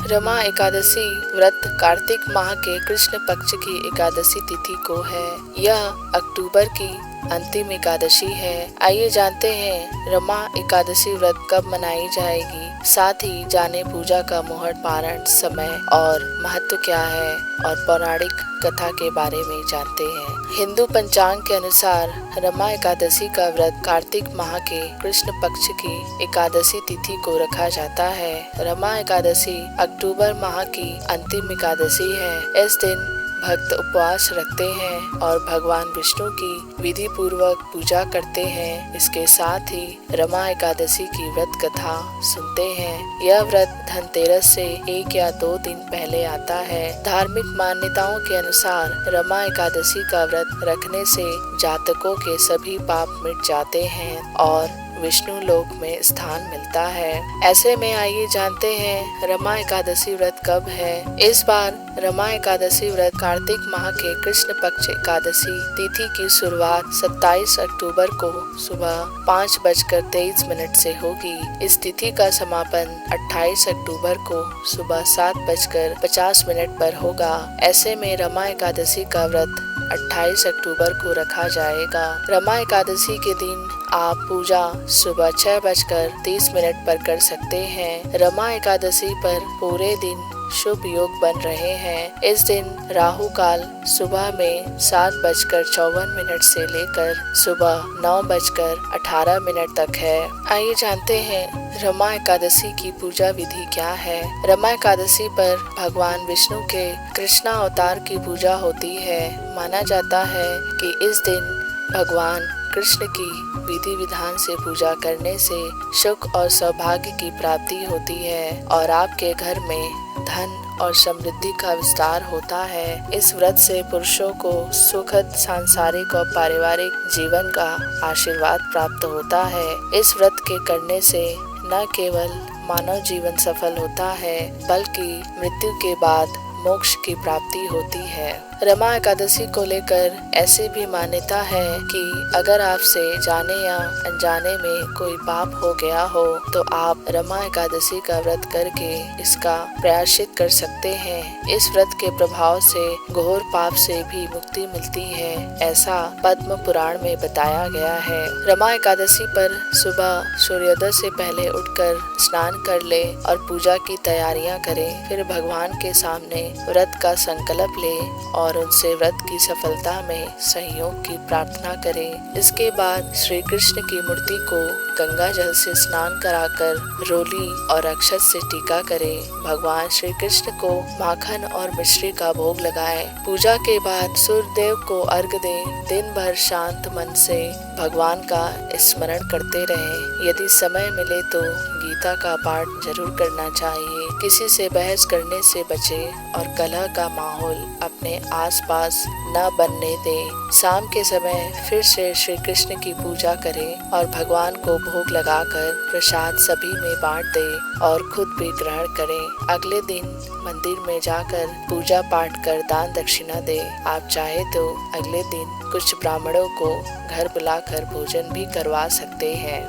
रमा एकादशी व्रत कार्तिक माह के कृष्ण पक्ष की एकादशी तिथि को है। यह अक्टूबर की अंतिम एकादशी है। आइए जानते हैं रमा एकादशी व्रत कब मनाई जाएगी, साथ ही जाने पूजा का मुहूर्त, पारण समय और महत्व क्या है और पौराणिक कथा के बारे में जानते हैं। हिंदू पंचांग के अनुसार रमा एकादशी का व्रत कार्तिक माह के कृष्ण पक्ष की एकादशी तिथि को रखा जाता है। रमा एकादशी अक्टूबर माह की अंतिम एकादशी है। इस दिन भक्त उपवास रखते हैं और भगवान विष्णु की विधि पूर्वक पूजा करते हैं। इसके साथ ही रमा एकादशी की व्रत कथा सुनते हैं। यह व्रत धनतेरस से 1 या 2 दिन पहले आता है। धार्मिक मान्यताओं के अनुसार रमा एकादशी का व्रत रखने से जातकों के सभी पाप मिट जाते हैं और विष्णु लोक में स्थान मिलता है। ऐसे में आइए जानते हैं रमा एकादशी व्रत कब है। इस बार रमा एकादशी व्रत कार्तिक माह के कृष्ण पक्ष एकादशी तिथि की शुरुआत 27 अक्टूबर को सुबह 5:23 से होगी। इस तिथि का समापन 28 अक्टूबर को सुबह 7:50 पर होगा। ऐसे में रमा एकादशी का व्रत 28 अक्टूबर को रखा जाएगा। रमा एकादशी के दिन आप पूजा सुबह 6:30 पर कर सकते हैं। रमा एकादशी पर पूरे दिन शुभ योग बन रहे हैं। इस दिन राहु काल सुबह में 7:54 से लेकर सुबह 9:18 तक है। आइए जानते हैं रमा एकादशी की पूजा विधि क्या है। रमा एकादशी पर भगवान विष्णु के कृष्णा अवतार की पूजा होती है। माना जाता है कि इस दिन भगवान कृष्ण की विधि विधान से पूजा करने से सुख और सौभाग्य की प्राप्ति होती है और आपके घर में धन और समृद्धि का विस्तार होता है। इस व्रत से पुरुषों को सुखद सांसारिक और पारिवारिक जीवन का आशीर्वाद प्राप्त होता है। इस व्रत के करने से न केवल मानव जीवन सफल होता है बल्कि मृत्यु के बाद मोक्ष की प्राप्ति होती है। रमा एकादशी को लेकर ऐसी भी मान्यता है कि अगर आपसे जाने या अनजाने में कोई पाप हो गया हो तो आप रमा एकादशी का व्रत करके इसका प्रायश्चित कर सकते हैं। इस व्रत के प्रभाव से घोर पाप से भी मुक्ति मिलती है, ऐसा पद्म पुराण में बताया गया है। रमा एकादशी पर सुबह सूर्योदय से पहले उठकर स्नान कर ले और पूजा की तैयारियां करें। फिर भगवान के सामने व्रत का संकल्प ले और उनसे व्रत की सफलता में सहयोग की प्रार्थना करें। इसके बाद श्री कृष्ण की मूर्ति को गंगा जल से स्नान कराकर रोली और अक्षत से टीका करें। भगवान श्री कृष्ण को माखन और मिश्री का भोग लगाएं। पूजा के बाद सूर्यदेव को अर्घ्य दें। दिन भर शांत मन से भगवान का स्मरण करते रहें। यदि समय मिले तो गीता का पाठ जरूर करना चाहिए। किसी से बहस करने से बचें और कलह का माहौल अपने आसपास न बनने दें। शाम के समय फिर से श्री कृष्ण की पूजा करें और भगवान को भोग लगाकर प्रसाद सभी में बांट दें और खुद भी ग्रहण करें। अगले दिन मंदिर में जाकर पूजा पाठ कर दान दक्षिणा दें। आप चाहे तो अगले दिन कुछ ब्राह्मणों को घर बुलाकर भोजन भी करवा सकते हैं।